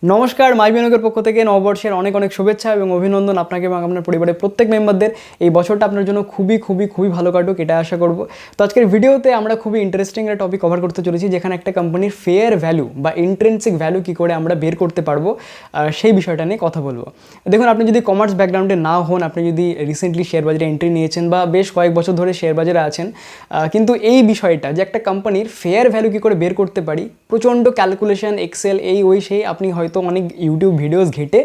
নমস্কার, মাই বিনোগের পক্ষ থেকে নববর্ষের অনেক অনেক শুভেচ্ছা এবং অভিনন্দন আপনাকে এবং আপনার পরিবারের প্রত্যেক মেম্বারদের। এই বছরটা আপনার জন্য খুবই ভালো কাটুক, এটা আশা করব। তো আজকের ভিডিওতে আমরা খুবই ইন্টারেস্টিং একটা টপিক কভার করতে চলেছি, যেখানে একটা কোম্পানির ফেয়ার ভ্যালু বা ইন্ট্রিনসিক ভ্যালু কী করে আমরা বের করতে পারবো সেই বিষয়টা নিয়ে কথা বলবো। দেখুন, আপনি যদি কমার্স ব্যাকগ্রাউন্ডে না হন, আপনি যদি রিসেন্টলি শেয়ার বাজারে এন্ট্রি নিয়েছেন বা বেশ কয়েক বছর ধরে শেয়ার বাজারে আছেন, কিন্তু এই বিষয়টা যে একটা কোম্পানির ফেয়ার ভ্যালু কী করে বের করতে পারি, প্রচণ্ড ক্যালকুলেশন, এক্সেল, এই ওই সেই, আপনি হয়তো অনেক ইউটিউব ভিডিওস ঘেটে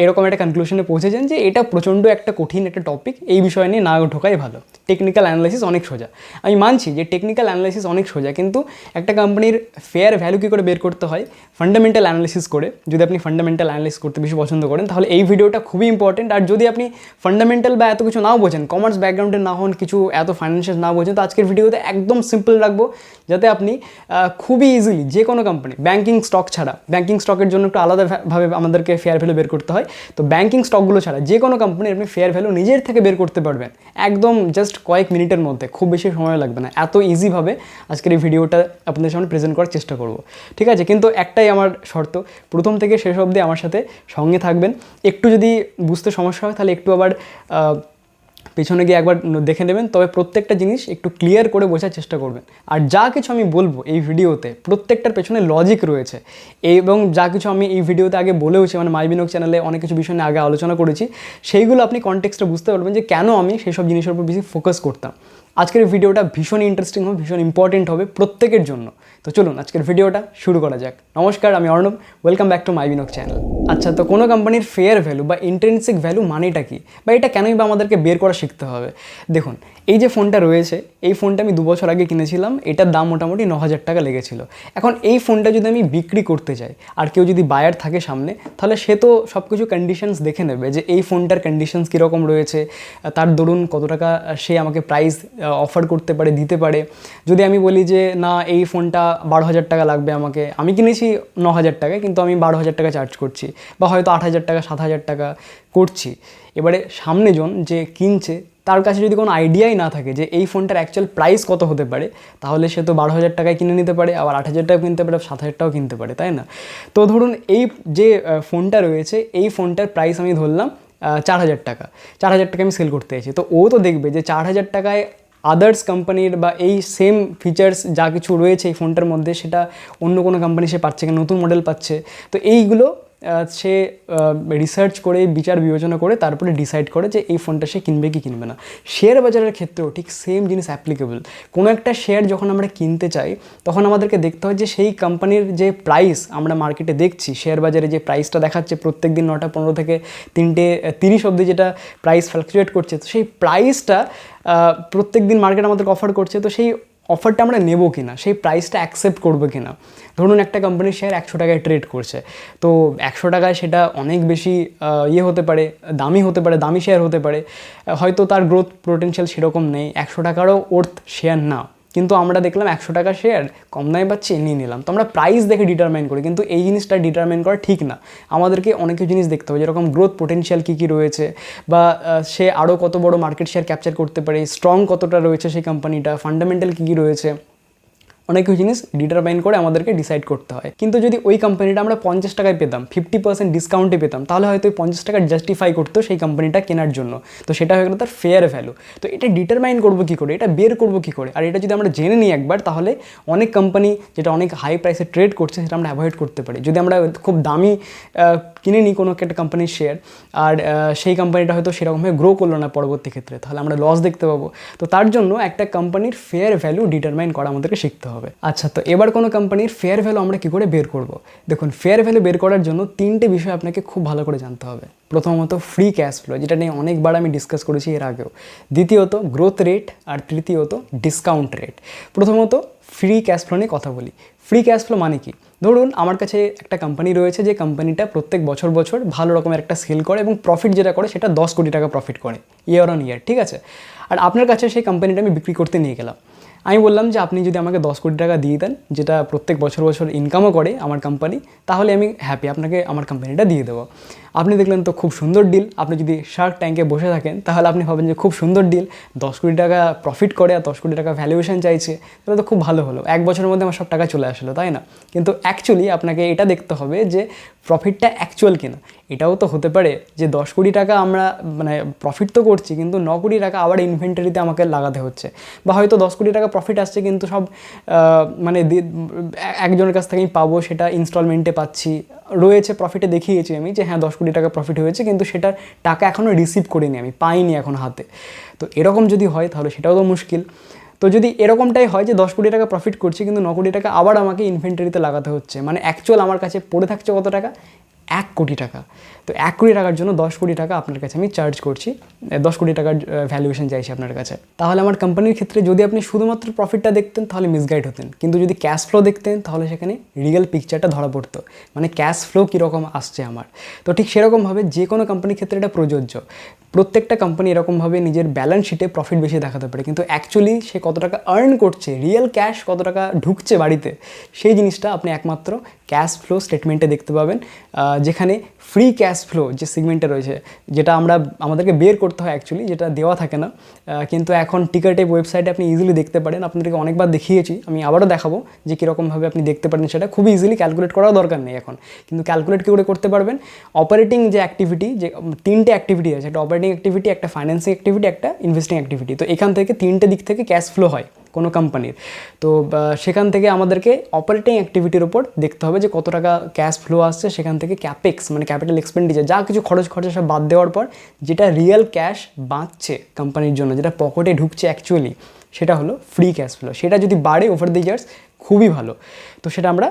এরকম একটা কনক্লুশনে পৌঁছেছেন যে এটা প্রচণ্ড একটা কঠিন একটা টপিক, এই বিষয় নিয়ে না ঢোকাই ভালো। টেকনিক্যাল অ্যানালাইসিস অনেক সোজা, আমি মানছি যে টেকনিক্যাল অ্যানালাইসিস অনেক সোজা, কিন্তু একটা কোম্পানির ফেয়ার ভ্যালু কী করে বের করতে হয় ফান্ডামেন্টাল অ্যানালাইসিস করে। যদি আপনি ফান্ডামেন্টাল অ্যানালাইসিস করতে বেশি পছন্দ করেন, তাহলে এই ভিডিওটা খুবই ইম্পর্টেন্ট। আর যদি আপনি ফান্ডামেন্টাল বা এত কিছু নাও বোঝেন, কমার্স ব্যাকগ্রাউন্ডে না হন, কিছু এত ফাইন্যান্সিয়াল না বোঝেন, তো আজকের ভিডিওতে একদম সিম্পল রাখবো, যাতে আপনি খুবই ইজিলি যে কোনো কোম্পানি, ব্যাঙ্কিং স্টক ছাড়া, ব্যাঙ্কিং স্টকের জন্য একটু আলাদাভাবে আমাদেরকে ফেয়ার ভ্যালু বের করতে হয়, তো ব্যাঙ্কিং স্টকগুলো ছাড়া যে কোনো কোম্পানির আপনি ফেয়ার ভ্যালু নিজের থেকে বের করতে পারবেন একদম জাস্ট কয়েক মিনিটের মধ্যে, খুব বেশি সময় লাগবে না। এত ইজিভাবে আজকের এই ভিডিওটা আপনাদের সামনে প্রেজেন্ট করার চেষ্টা করব, ঠিক আছে? কিন্তু একটাই আমার শর্ত, প্রথম থেকে শেষ অবধি আমার সাথে সঙ্গে থাকবেন। একটু যদি বুঝতে সমস্যা হয়, তাহলে একটু আবার পেছনে গিয়ে একবার দেখে নেবেন, তবে প্রত্যেকটা জিনিস একটু ক্লিয়ার করে বোঝার চেষ্টা করবেন। আর যা কিছু আমি বলবো এই ভিডিওতে, প্রত্যেকটার পেছনে লজিক রয়েছে, এবং যা কিছু আমি এই ভিডিওতে আগে বলেওছি, মানে মাই বিনোগ চ্যানেলে অনেক কিছু বিষয় নিয়ে আগে আলোচনা করেছি, সেইগুলো আপনি কনটেক্সটে বুঝতে পারবেন যে কেন আমি সেই সব জিনিসের উপর বেশি ফোকাস করতাম। আজকের ভিডিওটা ভীষণ ইন্টারেস্টিং হবে, ভীষণ ইম্পর্টেন্ট হবে প্রত্যেকের জন্য। তো চলুন আজকের ভিডিওটা শুরু করা যাক। নমস্কার, আমি Arnab, welcome back to my বিনোগ চ্যানেল। আচ্ছা, তো কোনো কোম্পানির ফেয়ার ভ্যালু বা ইন্ট্রিনসিক ভ্যালু মানেটা কি, বা এটা কেনই বা আমাদেরকে বের করা শিখতে হবে? দেখুন, এই যে ফোনটা রয়েছে, এই ফোনটা আমি 2 বছর আগে কিনেছিলাম, এটার দাম মোটামুটি 9,000 টাকা লেগেছিল। এখন এই ফোনটা যদি আমি বিক্রি করতে যাই, আর কেউ যদি বায়ার থাকে সামনে, তাহলে সে তো সব কিছু কন্ডিশনস দেখে নেবে যে এই ফোনটার কন্ডিশনস কীরকম রয়েছে, তার দরুন কত টাকা সে আমাকে প্রাইস অফার করতে পারে, দিতে পারে। যদি আমি বলি যে না, এই ফোনটা 12,000 টাকা লাগবে আমাকে, আমি কিনেছি 9,000 টাকায়, কিন্তু আমি 12,000 টাকা চার্জ করছি, বা হয়তো 8,000 টাকা 7,000 টাকা করছি, এবারে সামনে জন যে কিনছে তার কাছে যদি কোনো আইডিয়াই না থাকে যে এই ফোনটার অ্যাকচুয়াল প্রাইস কত হতে পারে, তাহলে সে তো 12,000 টাকায় কিনে নিতে পারে, আবার 8,000 টাকাও কিনতে পারে, 7,000 টাকাও কিনতে পারে, তাই না? তো ধরুন এই যে ফোনটা রয়েছে, এই ফোনটার প্রাইস আমি ধরলাম 4,000 টাকা। 4,000 টাকা আমি সেল করতে চাইছি, তো ও তো দেখবে যে 4,000 টাকায় আদার্স কোম্পানির বা এই সেম ফিচার্স যা কিছু রয়েছে এই ফোনটার মধ্যে, সেটা অন্য কোনো কোম্পানি সে পাচ্ছে কিনা, নতুন মডেল পাচ্ছে। তো এইগুলো সে রিসার্চ করে, বিচার বিবেচনা করে তারপরে ডিসাইড করে যে এই ফোনটা সে কিনবে কি কিনবে না। শেয়ার বাজারের ক্ষেত্রেও ঠিক সেম জিনিস অ্যাপ্লিকেবল। কোনো একটা শেয়ার যখন আমরা কিনতে চাই, তখন আমাদেরকে দেখতে হয় যে সেই কোম্পানির যে প্রাইস আমরা মার্কেটে দেখছি, শেয়ার বাজারে যে প্রাইসটা দেখাচ্ছে প্রত্যেক দিন 9:15 থেকে 3:30 অবধি যেটা প্রাইস ফ্লাকচুয়েট করছে, তো সেই প্রাইসটা প্রত্যেক দিন মার্কেট আমাদেরকে অফার করছে, তো সেই অফারটা আমরা নেব কি না, সেই প্রাইসটা অ্যাকসেপ্ট করবো কি না। ধরুন একটা কোম্পানির শেয়ার 100 টাকায় ট্রেড করছে, তো 100 টাকায় সেটা অনেক বেশি হতে পারে, দামি হতে পারে, দামি শেয়ার হতে পারে, হয়তো তার গ্রোথ পোটেনশিয়াল সেরকম নেই, 100 টাকারও ওর্থ শেয়ার না, কিন্তু আমরা দেখলাম 100 টাকা শেয়ার কম দামে পাচ্ছি, নিয়ে নিলাম। তো আমরা প্রাইস দেখে ডিটারমাইন করি, কিন্তু এই জিনিসটা ডিটারমাইন করা ঠিক না। আমাদেরকে অনেক কিছু জিনিস দেখতে হবে, যেরকম গ্রোথ পোটেনশিয়াল কী কী রয়েছে, বা সে আরও কত বড় মার্কেট শেয়ার ক্যাপচার করতে পারে, স্ট্রং কতটা রয়েছে সেই কোম্পানিটা, ফান্ডামেন্টাল কী কী রয়েছে, অনেক কিছু জিনিস ডিটারমাইন করে আমাদেরকে ডিসাইড করতে হয়। কিন্তু যদি ওই কোম্পানিটা আমরা 50 টাকায় পেতাম, 50% ডিসকাউন্টে পেতাম, তাহলে হয়তো ওই 50 টাকা জাস্টিফাই করতো সেই কোম্পানিটা কেনার জন্য। তো সেটা হয়ে গেলো তার ফেয়ার ভ্যালু। তো এটা ডিটারমাইন করবো কী করে, এটা বের করবো কী করে? আর এটা যদি আমরা জেনে নিই একবার, তাহলে অনেক কোম্পানি যেটা অনেক হাই প্রাইসে ট্রেড করছে, সেটা আমরা অ্যাভয়েড করতে পারি। যদি আমরা খুব দামি কিনে নিই কোনো একটা কোম্পানির শেয়ার, আর সেই কোম্পানিটা হয়তো সেরকমভাবে গ্রো করলো না পরবর্তী ক্ষেত্রে, তাহলে আমরা লস দেখতে পাবো। তো তার জন্য একটা কোম্পানির ফেয়ার ভ্যালু ডিটারমাইন করা আমাদেরকে শিখতে হবে। আচ্ছা, তো এবার কোনো কোম্পানির ফেয়ার ভ্যালু আমরা কী করে বের করব? দেখুন, ফেয়ার ভ্যালু বের করার জন্য 3টে বিষয় আপনাকে খুব ভালো করে জানতে হবে। প্রথমত ফ্রি ক্যাশ ফ্লো, যেটা নিয়ে অনেকবার আমি ডিসকাস করেছি এর আগেও। দ্বিতীয়ত গ্রোথ রেট, আর তৃতীয়ত ডিসকাউন্ট রেট। প্রথমত ফ্রি ক্যাশ ফ্লো নিয়ে কথা বলি। ফ্রি ক্যাশ ফ্লো মানে কি? ধরুন আমার কাছে একটা কোম্পানি রয়েছে, যে কোম্পানিটা প্রত্যেক বছর ভালো রকমের একটা সেল করে, এবং প্রফিট যেটা করে সেটা 10 কোটি টাকা প্রফিট করে ইয়ার অন ইয়ার, ঠিক আছে? আর আপনার কাছে সেই কোম্পানিটা আমি বিক্রি করতে নিয়ে গেলাম। আমি বললাম যে আপনি যদি আমাকে 10 কোটি টাকা দিয়ে দেন, যেটা প্রত্যেক বছর ইনকামও করে আমার কোম্পানি, তাহলে আমি হ্যাপি, আপনাকে আমার কোম্পানিটা দিয়ে দেবো। আপনি দেখলেন তো খুব সুন্দর ডিল। আপনি যদি শার্ক ট্যাঙ্কে বসে থাকেন তাহলে আপনি ভাবেন যে খুব সুন্দর ডিল, 10 কোটি টাকা প্রফিট করে আর 10 কোটি টাকা ভ্যালুয়েশন চাইছে, তাহলে তো খুব ভালো হলো, 1 বছরের মধ্যে আমার সব টাকা চলে আসলো, তাই না? কিন্তু অ্যাকচুয়ালি আপনাকে এটা দেখতে হবে যে প্রফিটটা অ্যাকচুয়াল কিনা। এটাও তো হতে পারে যে 10 কোটি টাকা আমরা মানে প্রফিট তো করছি, কিন্তু 9 কোটি টাকা আবার ইনভেন্টারিতে আমাকে লাগাতে হচ্ছে, বা হয়তো 10 কোটি টাকা প্রফিট আসছে কিন্তু সব মানে একজনের কাছ থেকেই পাবো, সেটা ইনস্টলমেন্টে পাচ্ছি, রয়েছে প্রফিটে দেখিয়েছি আমি যে হ্যাঁ 10 কোটি টাকা প্রফিট হয়েছে, কিন্তু সেটার টাকা এখনও রিসিভ করিনি, আমি পাইনি এখন হাতে। তো এরকম যদি হয় তাহলে সেটাও তো মুশকিল। তো যদি এরকমটাই হয় যে 10 কোটি টাকা প্রফিট করছি কিন্তু 9 কোটি টাকা আবার আমাকে ইনভেন্টারিতে লাগাতে হচ্ছে, মানে অ্যাকচুয়াল আমার কাছে পড়ে থাকছে কত টাকা? 1 কোটি টাকা। তো 1 কোটি টাকার জন্য 10 কোটি টাকা আপনার কাছে আমি চার্জ করছি, 10 কোটি টাকার ভ্যালুয়েশন চাইছি আপনার কাছে। তাহলে আমার কোম্পানির ক্ষেত্রে যদি আপনি শুধুমাত্র প্রফিটটা দেখতেন তাহলে মিসগাইড হতেন, কিন্তু যদি ক্যাশ ফ্লো দেখতেন তাহলে সেখানে রিয়েল পিকচারটা ধরা পড়তো, মানে ক্যাশ ফ্লো কীরকম আসছে আমার। তো ঠিক সেরকমভাবে যে কোনো কোম্পানির ক্ষেত্রে এটা প্রযোজ্য। প্রত্যেকটা কোম্পানি এরকমভাবে নিজের ব্যালেন্স শিটে প্রফিট বেশি দেখাতে পারে, কিন্তু অ্যাকচুয়ালি সে কত টাকা আর্ন করছে, রিয়েল ক্যাশ কত টাকা ঢুকছে বাড়িতে, সেই জিনিসটা আপনি একমাত্র ক্যাশ ফ্লো স্টেটমেন্টে দেখতে পাবেন, যেখানে ফ্রি ক্যাশ ফ্লো যে সেগমেন্টে রয়েছে, যেটা আমাদেরকে বের করতে হয় অ্যাকচুয়ালি, যেটা দেওয়া থাকে না, কিন্তু এখন টিকারটেপ ওয়েবসাইটে আপনি ইজিলি দেখতে পারেন। আপনাদেরকে অনেকবার দেখিয়েছি, আমি আবারও দেখাবো যে কীরকমভাবে আপনি দেখতে পারেন, সেটা খুবই ইজিলি, ক্যালকুলেট করাও দরকার নেই এখন। কিন্তু ক্যালকুলেট কী করে করতে পারবেন? অপারেটিং যে অ্যাক্টিভিটি, যে 3টে অ্যাক্টিভিটি আছে, একটা অপারেটিং অ্যাক্টিভিটি, একটা ফাইন্যান্সিং অ্যাক্টিভিটি, একটা ইনভেস্টিং অ্যাক্টিভিটি। তো এখান থেকে 3টে দিক থেকে ক্যাশ ফ্লো হয় কোনো কোম্পানির। তো সেখান থেকে আমাদেরকে অপারেটিং অ্যাক্টিভিটির ওপর দেখতে হবে যে কত টাকা ক্যাশ ফ্লো আসছে, সেখান থেকে ক্যাপেক্স মানে ক্যাপিটাল এক্সপেন্ডিচার, যা কিছু খরচা সব বাদ দেওয়ার পর যেটা রিয়েল ক্যাশ বাঁচছে কোম্পানির জন্য, যেটা পকেটে ঢুকছে অ্যাকচুয়ালি, সেটা হলো ফ্রি ক্যাশ ফ্লো। সেটা যদি বাড়ে ওভার দি ইয়ার্স খুবই ভালো। তো সেটা আমরা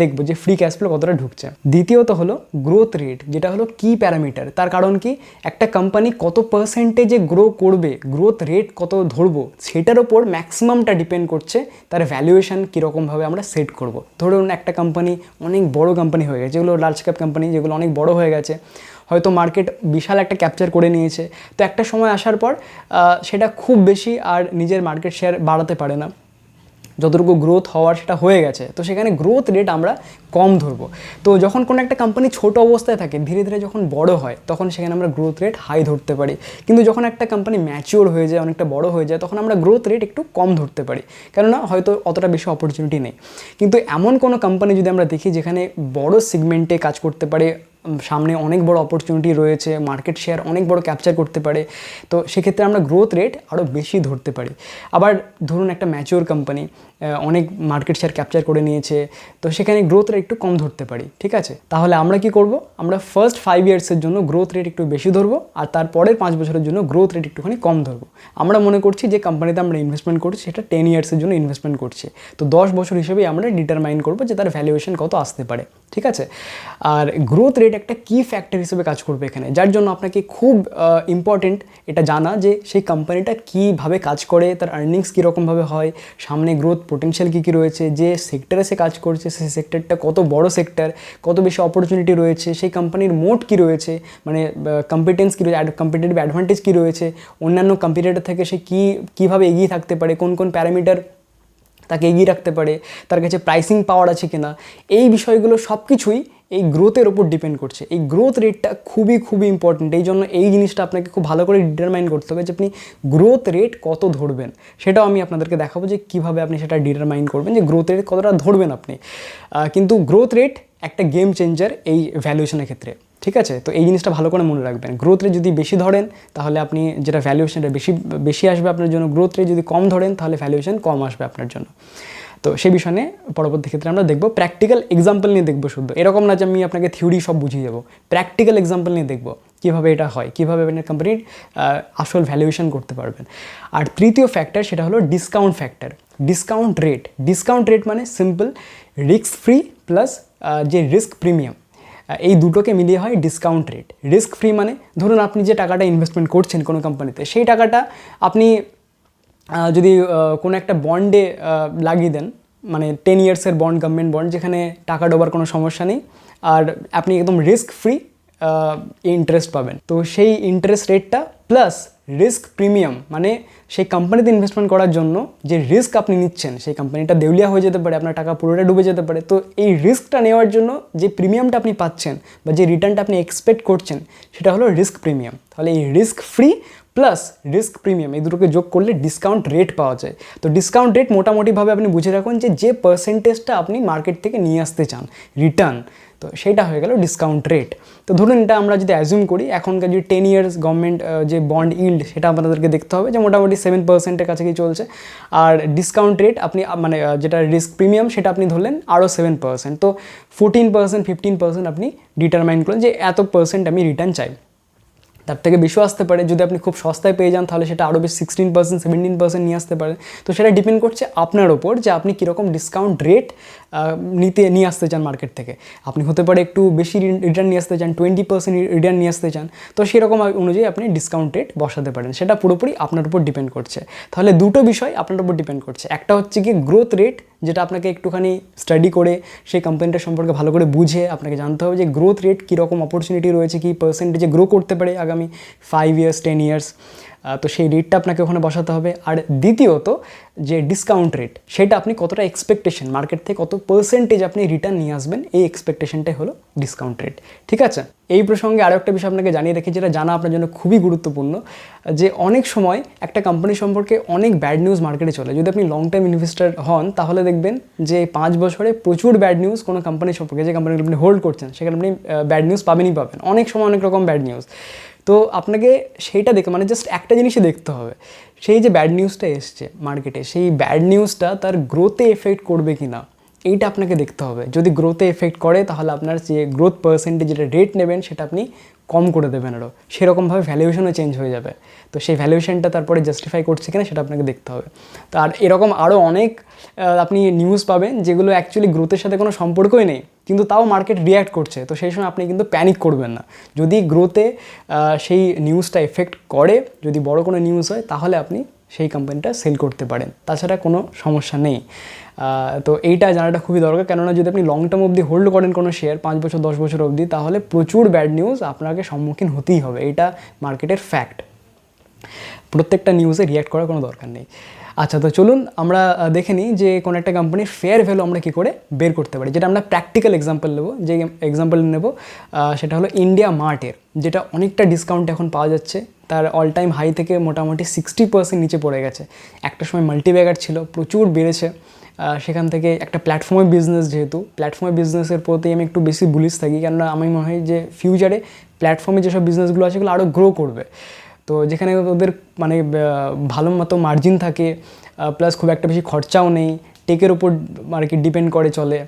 দেখবো যে ফ্রি ক্যাশ ফ্লো কতটা ঢুকছে। দ্বিতীয়ত হলো গ্রোথ রেট, যেটা হলো কি প্যারামিটার। তার কারণ কি, একটা কোম্পানি কত পার্সেন্টেজে গ্রো করবে, গ্রোথ রেট কত ধরবো, সেটার ওপর ম্যাক্সিমামটা ডিপেন্ড করছে তার ভ্যালুয়েশন কীরকমভাবে আমরা সেট করব। ধরুন একটা কোম্পানি অনেক বড় কোম্পানি হয়ে গেছে, যেগুলো লার্জ ক্যাপ কোম্পানি, যেগুলো অনেক বড় হয়ে গেছে, হয়তো মার্কেট বিশাল একটা ক্যাপচার করে নিয়েছে, তো একটা সময় আসার পর সেটা খুব বেশি আর নিজের মার্কেট শেয়ার বাড়াতে পারে না, যতটুকু গ্রোথ হওয়ার সেটা হয়ে গেছে, তো সেখানে গ্রোথ রেট আমরা কম ধরবো। তো যখন কোনো একটা কোম্পানি ছোট অবস্থায় থাকে, ধীরে ধীরে যখন বড় হয় তখন সেখানে আমরা গ্রোথ রেট হাই ধরতে পারি, কিন্তু যখন একটা কোম্পানি ম্যাচিওর হয়ে যায়, অনেকটা বড় হয়ে যায়, তখন আমরা গ্রোথ রেট একটু কম ধরতে পারি, কেননা হয়তো অতটা বেশি অপরচুনিটি নেই। কিন্তু এমন কোনো কোম্পানি যদি আমরা দেখি যেখানে বড় সেগমেন্টে কাজ করতে পারে, সামনে অনেক বড় অপরচুনিটি রয়েছে, মার্কেট শেয়ার অনেক বড় ক্যাপচার করতে পারে, তো সেক্ষেত্রে আমরা গ্রোথ রেট আরও বেশি ধরতে পারি। আবার ধরুন একটা ম্যাচিওর কোম্পানি অনেক মার্কেট শেয়ার ক্যাপচার করে নিয়েছে, তো সেখানে গ্রোথ রেট একটু কম ধরতে পারি, ঠিক আছে? তাহলে আমরা কি করব, আমরা ফার্স্ট 5 ইয়ার্সের জন্য গ্রোথ রেট একটু বেশি ধরবো, আর তারপরের 5 বছরের জন্য গ্রোথ রেট একটুখানি কম ধরবো। আমরা মনে করছি যে কোম্পানিতে আমরা ইনভেস্টমেন্ট করছি সেটা 10 ইয়ার্সের জন্য ইনভেস্টমেন্ট করছি, তো 10 বছর হিসেবেই আমরা ডিটারমাইন করবো যে তার ভ্যালুয়েশন কত আসতে পারে, ঠিক আছে? আর গ্রোথ রেট একটা কি ফ্যাক্টর হিসেবে কাজ করবে এখানে, যার জন্য আপনাকে খুব ইম্পর্টেন্ট এটা জানা যে সেই কোম্পানিটা কীভাবে কাজ করে, তার আর্নিংস কীরকমভাবে হয়, সামনে গ্রোথ পোটেনশিয়াল কী কী রয়েছে, যে সেক্টরে সে কাজ করছে সেই সেক্টরটা কত বড় সেক্টর, কত বেশি অপরচুনিটি রয়েছে, সেই কোম্পানির মোট কী রয়েছে, মানে কম্পিটেন্স কী রয়েছে, কম্পিটিটিভ অ্যাডভান্টেজ কী রয়েছে, অন্যান্য কম্পিটিটর থেকে সে কীভাবে এগিয়ে থাকতে পারে, কোন কোন প্যারামিটার তাকে এগিয়ে রাখতে পারে, তার কাছে প্রাইসিং পাওয়ার আছে কিনা, এই বিষয়গুলো সব কিছুই এই গ্রোথের ওপর ডিপেন্ড করছে। এই গ্রোথ রেটটা খুবই খুবই ইম্পর্টেন্ট, এই জন্য এই জিনিসটা আপনাকে খুব ভালো করে ডিটারমাইন করতে হবে যে আপনি গ্রোথ রেট কত ধরবেন। সেটাও আমি আপনাদেরকে দেখাবো যে কীভাবে আপনি সেটা ডিটারমাইন করবেন যে গ্রোথ রেট কতটা ধরবেন আপনি। কিন্তু গ্রোথ রেট একটা গেম চেঞ্জার এই ভ্যালুয়েশনের ক্ষেত্রে, ঠিক আছে? তো এই জিনিসটা ভালো করে মনে রাখবেন, গ্রোথ রেট যদি বেশি ধরেন তাহলে আপনি যেটা ভ্যালুয়েশনটা বেশি আসবে আপনার জন্য, গ্রোথ রেট যদি কম ধরেন তাহলে ভ্যালুয়েশন কম আসবে আপনার জন্য। তো সেই বিষয় নিয়ে পরবর্তী ক্ষেত্রে আমরা দেখব, প্র্যাকটিক্যাল এক্সাম্পল নিয়ে দেখবো শুধু, এরকম না যে আমি আপনাকে থিওরি সব বুঝিয়ে যাবো, প্র্যাকটিক্যাল এক্সাম্পল নিয়ে দেখবো কীভাবে এটা হয়, কীভাবে আপনার কোম্পানির আসল ভ্যালুয়েশন করতে পারবেন। আর তৃতীয় ফ্যাক্টর সেটা হলো discount factor, discount rate. Discount rate মানে সিম্পল রিস্ক ফ্রি প্লাস যে রিস্ক প্রিমিয়াম, এই দুটোকে মিলিয়ে হয় ডিসকাউন্ট রেট। রিস্ক ফ্রি মানে ধরুন আপনি যে টাকাটা ইনভেস্টমেন্ট করছেন কোনো কোম্পানিতে, সেই টাকাটা আপনি যদি কোনো একটা বন্ডে লাগিয়ে দেন, মানে 10 ইয়ার্সের বন্ড, গভর্নমেন্ট বন্ড, যেখানে টাকা ডোবার কোনো সমস্যা নেই, আর আপনি একদম রিস্ক ফ্রি ইন্টারেস্ট পাবেন। তো সেই ইন্টারেস্ট রেটটা প্লাস রিস্ক প্রিমিয়াম, মানে সেই কোম্পানিতে ইনভেস্টমেন্ট করার জন্য যে রিস্ক আপনি নিচ্ছেন, সেই কোম্পানিটা দেউলিয়া হয়ে যেতে পারে, আপনার টাকা পুরোটা ডুবে যেতে পারে। তো এই রিস্কটা নেওয়ার জন্য যে প্রিমিয়ামটা আপনি পাচ্ছেন বা যে রিটার্নটা আপনি এক্সপেক্ট করছেন সেটা হলো রিস্ক প্রিমিয়াম। তাহলে এই risk free plus risk premium এই দুটোকে যোগ করলে ডিসকাউন্ট রেট পাওয়া যায়। তো ডিসকাউন্ট রেট মোটামুটিভাবে আপনি বুঝে রাখুন যে পার্সেন্টেজটা আপনি মার্কেট থেকে নিয়ে আসতে চান রিটার্ন, তো সেইটা হয়ে গেল ডিসকাউন্ট রেট। তো ধরুন এটা আমরা যদি অ্যাজিউম করি, এখনকার যে 10 ইয়ার্স গভর্নমেন্ট যে বন্ড ইল্ড সেটা আপনাদেরকে দেখতে হবে যে মোটামুটি 7%-এর কাছাকাছি চলছে। আর ডিসকাউন্ট রেট আপনি মানে যেটা রিস্ক প্রিমিয়াম সেটা আপনি ধরলেন আরও 7%, তো 14%, 15% আপনি ডিটারমাইন করলেন যে এত পার্সেন্ট আমি রিটার্ন চাই। তার থেকে বেশিও আসতে পারে, যদি আপনি খুব সস্তায় পেয়ে যান তাহলে সেটা আরও বেশি 16%, 17% নিয়ে আসতে পারে। তো সেটা ডিপেন্ড করছে আপনার ওপর যে আপনি কীরকম ডিসকাউন্ট রেট নিয়ে আসতে চান মার্কেট থেকে। আপনি হতে পারে একটু বেশি রিটার্ন নিয়ে আসতে চান, 20% রিটার্ন নিয়ে আসতে চান, তো সেরকম অনুযায়ী আপনি ডিসকাউন্ট রেট বসাতে পারেন। সেটা পুরোপুরি আপনার উপর ডিপেন্ড করছে। তাহলে দুটো বিষয় আপনার উপর ডিপেন্ড করছে, একটা হচ্ছে কি গ্রোথ রেট, যেটা আপনাকে একটুখানি স্টাডি করে সেই কোম্পানিটার সম্পর্কে ভালো করে বুঝে আপনাকে জানতে হবে যে গ্রোথ রেট কীরকম অপরচুনিটি রয়েছে, কী পার্সেন্টেজে গ্রো করতে পারে আগামী 5 ইয়ার্স 10 ইয়ার্স, তো সেই রেটটা আপনাকে ওখানে বসাতে হবে। আর দ্বিতীয়ত যে ডিসকাউন্ট রেট, সেটা আপনি কতটা এক্সপেকটেশন মার্কেট থেকে কত পার্সেন্টেজ আপনি রিটার্ন নিয়ে আসবেন, এই এক্সপেকটেশনটাই হলো ডিসকাউন্ট রেট। ঠিক আছে, এই প্রসঙ্গে আরও একটা বিষয় আপনাকে জানিয়ে রেখে, যেটা জানা আপনার জন্য খুবই গুরুত্বপূর্ণ, যে অনেক সময় একটা কোম্পানি সম্পর্কে অনেক ব্যাড নিউজ মার্কেটে চলে। যদি আপনি লং টাইম ইনভেস্টার হন তাহলে দেখবেন যে 5 বছরে প্রচুর ব্যাড নিউজ কোনো কোম্পানি সম্পর্কে, যে কোম্পানিগুলো আপনি হোল্ড করছেন সেখানে আপনি ব্যাড নিউজ পাবেনই পাবেন, অনেক সময় অনেক রকম ব্যাড নিউজ। তো আপনাকে সেইটা দেখে মানে জাস্ট একটা জিনিসই দেখতে হবে, সেই যে ব্যাড নিউজটা এসছে মার্কেটে, সেই ব্যাড নিউজটা তার গ্রোথে এফেক্ট করবে কি না এইটা আপনাকে দেখতে হবে। যদি গ্রোথে এফেক্ট করে তাহলে আপনার যে গ্রোথ পার্সেন্টেজ যেটা রেট নেবেন সেটা আপনি কম করে দেবেন, আরও সেরকমভাবে ভ্যালুয়েশনও চেঞ্জ হয়ে যাবে। তো সেই ভ্যালুয়েশনটা তারপরে জাস্টিফাই করছে কিনা সেটা আপনাকে দেখতে হবে। তো আর এরকম আরও অনেক আপনি নিউজ পাবেন যেগুলো অ্যাকচুয়ালি গ্রোথের সাথে কোনো সম্পর্কই নেই, কিন্তু তাও মার্কেট রিয়্যাক্ট করছে। তো সেই সময় আপনি কিন্তু প্যানিক করবেন না। যদি গ্রোথে সেই নিউজটা এফেক্ট করে, যদি বড় কোনো নিউজ হয়, তাহলে আপনি সেই কোম্পানিটা সেল করতে পারেন, তাছাড়া কোনো সমস্যা নেই। তো এইটা জানাটা খুবই দরকার, কেননা যদি আপনি লং টার্ম অবধি হোল্ড করেন কোনো শেয়ার 5 বছর 10 বছর অবধি, তাহলে প্রচুর ব্যাড নিউজ আপনাকে সম্মুখীন হতেই হবে। এটা মার্কেটের ফ্যাক্ট, প্রত্যেকটা নিউজে রিয়্যাক্ট করার কোনো দরকার নেই। আচ্ছা, তো চলুন আমরা দেখে নিই যে কোনো একটা কোম্পানির ফেয়ার ভ্যালু আমরা কী করে বের করতে পারি। যেটা আমরা প্র্যাকটিক্যাল এক্সাম্পল নেব, যে এক্সাম্পল নেব সেটা হলো ইন্ডিয়া মার্টের, যেটা অনেকটা ডিসকাউন্ট এখন পাওয়া যাচ্ছে। তার অল টাইম হাই থেকে মোটামুটি 60% নিচে পড়ে গেছে। একটা সময় মাল্টিব্যাগার ছিল, প্রচুর বেড়েছে। সেখান থেকে একটা প্ল্যাটফর্মের বিজনেস, যেহেতু প্ল্যাটফর্মের বিজনেসের প্রতি আমি একটু বেশি বুলিশ থাকি, কেননা আমি মনে হয় যে ফিউচারে প্ল্যাটফর্মে যেসব বিজনেসগুলো আছে সেগুলো আরও গ্রো করবে। তো যেখানে ওদের মানে ভালো মতো মার্জিন থাকে, প্লাস খুব একটা বেশি খরচাও নেই, টেকের ওপর আর কি ডিপেন্ড করে চলে।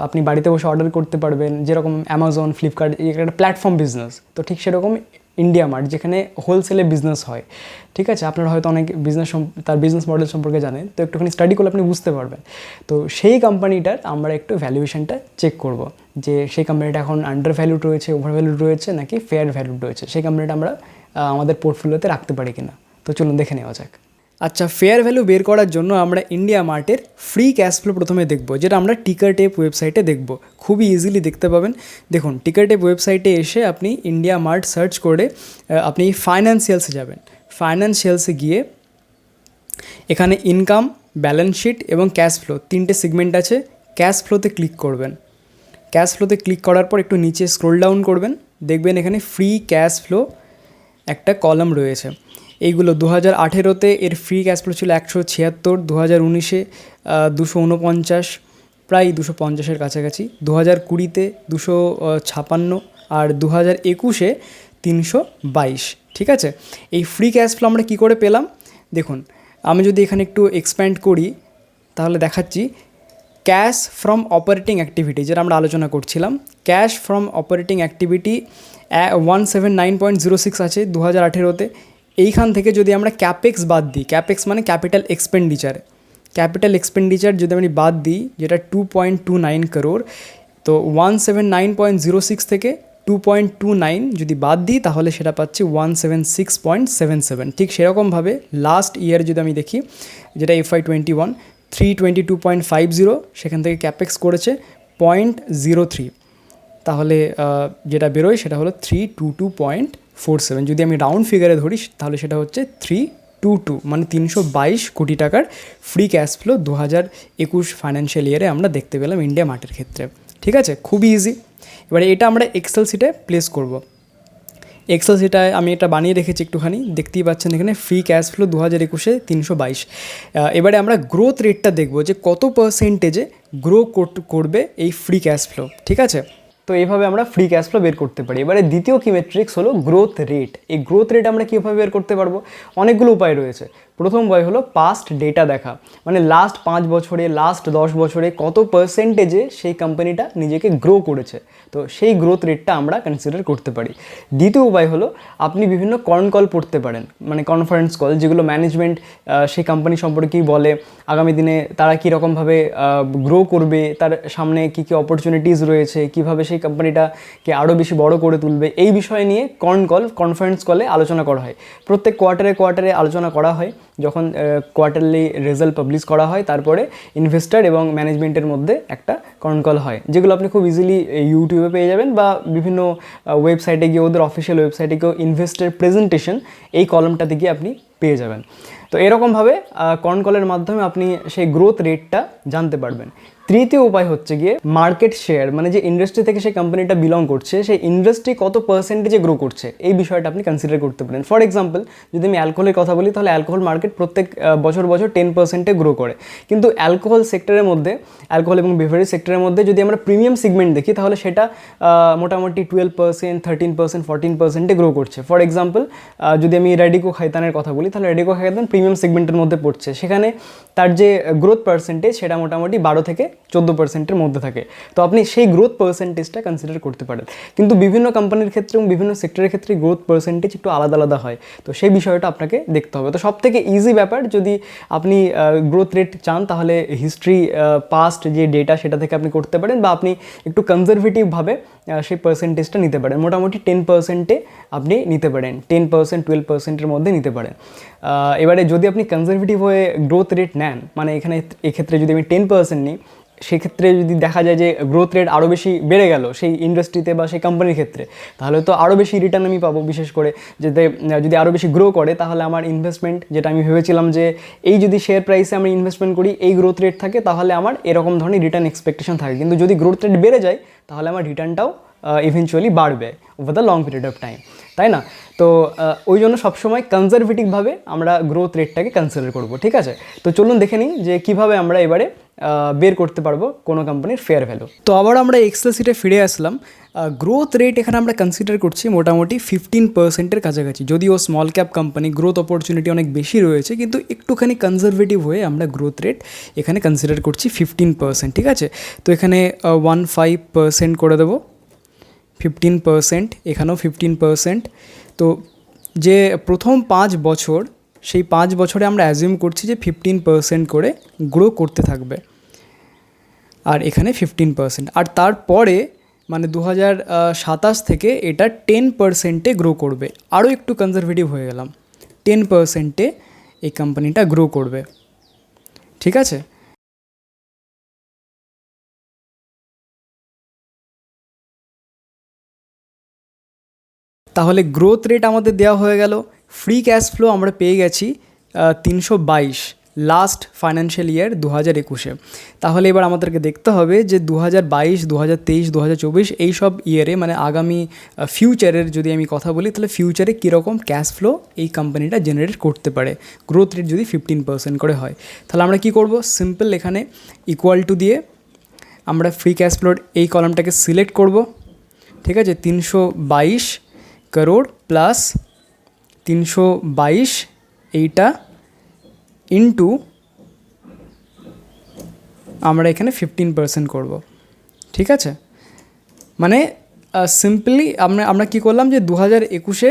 আপনি বাড়িতে বসে অর্ডার করতে পারবেন, যেরকম অ্যামাজন, ফ্লিপকার্ট, একটা প্ল্যাটফর্ম বিজনেস। তো ঠিক সেরকম ইন্ডিয়া মার্ট, যেখানে হোলসেলে বিজনেস হয়। ঠিক আছে, আপনারা হয়তো অনেক তার বিজনেস মডেল সম্পর্কে জানেন, তো একটুখানি স্টাডি করলে আপনি বুঝতে পারবেন। তো সেই কোম্পানিটার আমরা একটু ভ্যালুয়েশনটা চেক করব, যে সেই কোম্পানিটা এখন আন্ডার ভ্যালুড রয়েছে, ওভার ভ্যালুড রয়েছে, নাকি ফেয়ার ভ্যালুড রয়েছে, সেই কোম্পানিটা আমরা আমাদের পোর্টফোলিওতে রাখতে পারি কিনা। তো চলুন দেখে নেওয়া যাক। আচ্ছা, ফেয়ার ভ্যালু বের করার জন্য আমরা ইন্ডিয়া মার্টের ফ্রি ক্যাশ ফ্লো প্রথমে দেখব, যেটা আমরা টিকারটেপ ওয়েবসাইটে দেখব। খুবই ইজিলি দেখতে পাবেন। দেখুন, টিকারটেপ ওয়েবসাইটে এসে আপনি ইন্ডিয়া মার্ট সার্চ করে আপনি ফাইন্যান্সিয়ালসে যাবেন। ফাইন্যান্সিয়ালসে গিয়ে এখানে ইনকাম, ব্যালেন্স শিট এবং ক্যাশ ফ্লো 3টে সেগমেন্ট আছে। ক্যাশ ফ্লোতে ক্লিক করবেন। ক্যাশ ফ্লোতে ক্লিক করার পর একটু নিচে স্ক্রোল ডাউন করবেন, দেখবেন এখানে ফ্রি ক্যাশ ফ্লো একটা কলাম রয়েছে। এইগুলো 2018-তে এর ফ্রি ক্যাশ ফ্লো ছিল 176, 2019-এ 249, প্রায় 250-এর কাছাকাছি, 2020-তে 256 আর 2021-এ 322। ঠিক আছে, এই ফ্রি ক্যাশ ফ্লো আমরা কী করে পেলাম দেখুন। আমি যদি এখানে একটু এক্সপ্যান্ড করি তাহলে দেখাচ্ছি ক্যাশ ফ্রম অপারেটিং অ্যাক্টিভিটি, যেটা আমরা আলোচনা করছিলাম। ক্যাশ ফ্রম অপারেটিং অ্যাক্টিভিটি 179.06 আছে 2018-তে। এইখান থেকে যদি আমরা ক্যাপেক্স বাদ দিই, ক্যাপেক্স মানে ক্যাপিটাল এক্সপেন্ডিচার যদি আমি বাদ দিই, যেটা 2.29 করোড়, তো 179.06 থেকে 2.29 যদি বাদ দিই তাহলে সেটা পাচ্ছি 176.77। ঠিক সেরকমভাবে লাস্ট ইয়ার যদি আমি দেখি, যেটা FY21, 322.50, সেখান থেকে ক্যাপেক্স করেছে 0.03। তাহলে যেটা বেরোয় সেটা হলো 322.47। যদি আমি রাউন্ড ফিগারে ধরি তাহলে সেটা হচ্ছে 322, মানে 322 কোটি টাকার ফ্রি ক্যাশ ফ্লো 2021 ফাইন্যান্সিয়াল ইয়ারে আমরা দেখতে পেলাম ইন্ডিয়া মার্টের ক্ষেত্রে। ঠিক আছে, খুবই ইজি। এবারে এটা আমরা এক্সেল শিটে প্লেস করব। এক্সেল শিটায় আমি এটা বানিয়ে রেখেছি একটুখানি, দেখতেই পাচ্ছেন এখানে ফ্রি ক্যাশ ফ্লো 2021-এ 322। এবারে আমরা গ্রোথ রেটটা দেখব যে কত পার্সেন্টেজে গ্রো করবে এই ফ্রি ক্যাশ ফ্লো। ঠিক আছে, তো এইভাবে আমরা ফ্রি ক্যাশ ফ্লো বের করতে পারি। এবারে দ্বিতীয় কি মেট্রিক্স হলো গ্রোথ রেট। এই গ্রোথ রেট আমরা কীভাবে বের করতে পারবো? অনেকগুলো উপায় রয়েছে। প্রথম উপায় হলো পাস্ট ডেটা দেখা, মানে লাস্ট 5 বছরে, লাস্ট 10 বছরে কত পার্সেন্টেজে সেই কোম্পানিটা নিজেকে গ্রো করেছে, তো সেই গ্রোথ রেটটা আমরা কনসিডার করতে পারি। দ্বিতীয় উপায় হলো আপনি বিভিন্ন কল পড়তে পারেন, মানে কনফারেন্স কল, যেগুলো ম্যানেজমেন্ট সেই কোম্পানি সম্পর্কেই বলে, আগামী দিনে তারা কীরকমভাবে গ্রো করবে, তার সামনে কী কী অপরচুনিটিস রয়েছে, কীভাবে সেই কোম্পানিটাকে আরও বেশি বড় করে তুলবে, এই বিষয় নিয়ে কনফারেন্স কলে আলোচনা করা হয়। প্রত্যেক কোয়ার্টারে আলোচনা করা হয়, যখন কোয়ার্টারলি রেজাল্ট পাবলিশ করা হয়, তারপরে ইনভেস্টার এবং ম্যানেজমেন্টের মধ্যে একটা কল হয়, যেগুলো আপনি খুব ইজিলি ইউটিউবে পেয়ে যাবেন, বা বিভিন্ন ওয়েবসাইটে গিয়ে, ওদের অফিসিয়াল ওয়েবসাইটে গিয়ে ইনভেস্টার প্রেজেন্টেশন এই কলামটাতে গিয়ে আপনি পেয়ে যাবেন। তো এরকমভাবে কলের মাধ্যমে আপনি সেই গ্রোথ রেটটা জানতে পারবেন। তৃতীয় উপায় হচ্ছে গিয়ে মার্কেট শেয়ার, মানে যে ইন্ডাস্ট্রি থেকে সেই কোম্পানিটা বিলং করছে, সেই ইন্ডাস্ট্রি কত পার্সেন্টেজে গ্রো করছে, এই বিষয়টা আপনি কনসিডার করতে পারেন। ফর এক্সাম্পল, যদি আমি অ্যালকোহলের কথা বলি, তাহলে অ্যালকোহল মার্কেট প্রত্যেক বছর 10%-এ গ্রো করে। কিন্তু অ্যালকোহল সেক্টরের মধ্যে, অ্যালকোহল এবং বেভারেজ সেক্টরের মধ্যে যদি আমরা প্রিমিয়াম সেগমেন্ট দেখি, তাহলে সেটা মোটামুটি 12%, 13%, 14%-এ গ্রো করছে। ফর এক্সাম্পল, যদি আমি রেডিকো খাইতানের কথা বলি, তাহলে রেডিকো খাইতান প্রিমিয়াম সেগমেন্টের মধ্যে পড়ছে, সেখানে তার যে গ্রোথ পার্সেন্টেজ সেটা মোটামুটি 12-14%-এর মধ্যে থাকে। তো আপনি সেই গ্রোথ পার্সেন্টেজটা কনসিডার করতে পারেন। কিন্তু বিভিন্ন কোম্পানির ক্ষেত্রে এবং বিভিন্ন সেক্টরের ক্ষেত্রে গ্রোথ পার্সেন্টেজ একটু আলাদা আলাদা হয়, তো সেই বিষয়টা আপনাকে দেখতে হবে। তো সবথেকে ইজি ব্যাপার, যদি আপনি গ্রোথ রেট চান, তাহলে হিস্ট্রি, পাস্ট যে ডেটা, সেটা থেকে আপনি করতে পারেন, বা আপনি একটু কনজারভেটিভভাবে সেই পার্সেন্টেজটা নিতে পারেন। মোটামুটি 10%-এ আপনি নিতে পারেন, 10%, 12%-এর মধ্যে নিতে পারেন। এবারে যদি আপনি কনজারভেটিভ হয়ে গ্রোথ রেট নেন, মানে এক্ষেত্রে যদি আমি 10% নিই, সেক্ষেত্রে যদি দেখা যায় যে গ্রোথ রেট আরও বেশি বেড়ে গেল সেই ইন্ডাস্ট্রিতে বা সেই কোম্পানির ক্ষেত্রে, তাহলে তো আরও বেশি রিটার্ন আমি পাবো। বিশেষ করে যদি আরও বেশি গ্রো করে, তাহলে আমার ইনভেস্টমেন্ট, যেটা আমি ভেবেছিলাম যে এই যদি শেয়ার প্রাইসে আমি ইনভেস্টমেন্ট করি, এই গ্রোথ রেট থাকে, তাহলে আমার এরকম ধরনের রিটার্ন এক্সপেকটেশন থাকে। কিন্তু যদি গ্রোথ রেট বেড়ে যায়, তাহলে আমার রিটার্নটাও ইভেনচুয়ালি বাড়বে over the long period of time, তাই না? তো ওই জন্য সবসময় কনজারভেটিভভাবে আমরা গ্রোথ রেটটাকে কনসিডার করব। ঠিক আছে, তো চলুন দেখে নিই যে কীভাবে আমরা এবারে বের করতে পারবো কোনো কোম্পানির ফেয়ার ভ্যালু। তো আবার আমরা এক্সেল শিটে ফিরে আসলাম। গ্রোথ রেট এখানে আমরা কনসিডার করছি মোটামুটি 15%-এর কাছাকাছি। যদিও small cap company, growth opportunity অনেক বেশি রয়েছে, কিন্তু একটুখানি কনজারভেটিভ হয়ে আমরা গ্রোথ রেট এখানে কনসিডার করছি 15%। ঠিক আছে, তো এখানে 15% করে দেবো, 15%, এখানেও 15%। তো যে প্রথম 5 বছর, সেই 5 বছরে আমরা অ্যাজিউম করছি যে 15% করে গ্রো করতে থাকবে, আর এখানে 15%। আর তারপরে মানে 2027 থেকে এটা 10%-এ গ্রো করবে। আরও একটু কনজারভেটিভ হয়ে গেলাম, 10%-এ এই কোম্পানিটা গ্রো করবে। ঠিক আছে, তাহলে গ্রোথ রেট আমাদের দেওয়া হয়ে গেল। ফ্রি ক্যাশ ফ্লো আমরা পেয়ে গেছি 322 লাস্ট ফাইন্যান্সিয়াল ইয়ার 2021-এ। তাহলে এবার আমাদেরকে দেখতে হবে যে 2022, 2023, 2024 এই সব ইয়ারে, মানে আগামী ফিউচারের যদি আমি কথা বলি, তাহলে ফিউচারে কীরকম ক্যাশ ফ্লো এই কোম্পানিটা জেনারেট করতে পারে, গ্রোথ রেট যদি 15% করে হয়। তাহলে আমরা কি করব? সিম্পল এখানে ইকুয়াল টু দিয়ে আমরা ফ্রি ক্যাশ ফ্লোর এই কলামটাকে সিলেক্ট করব। ঠিক আছে, 322 করোড় প্লাস 322 এইটা ইন্টু আমরা এখানে 15% করব। ঠিক আছে, মানে সিম্পলি আমরা কী করলাম যে 2021-এ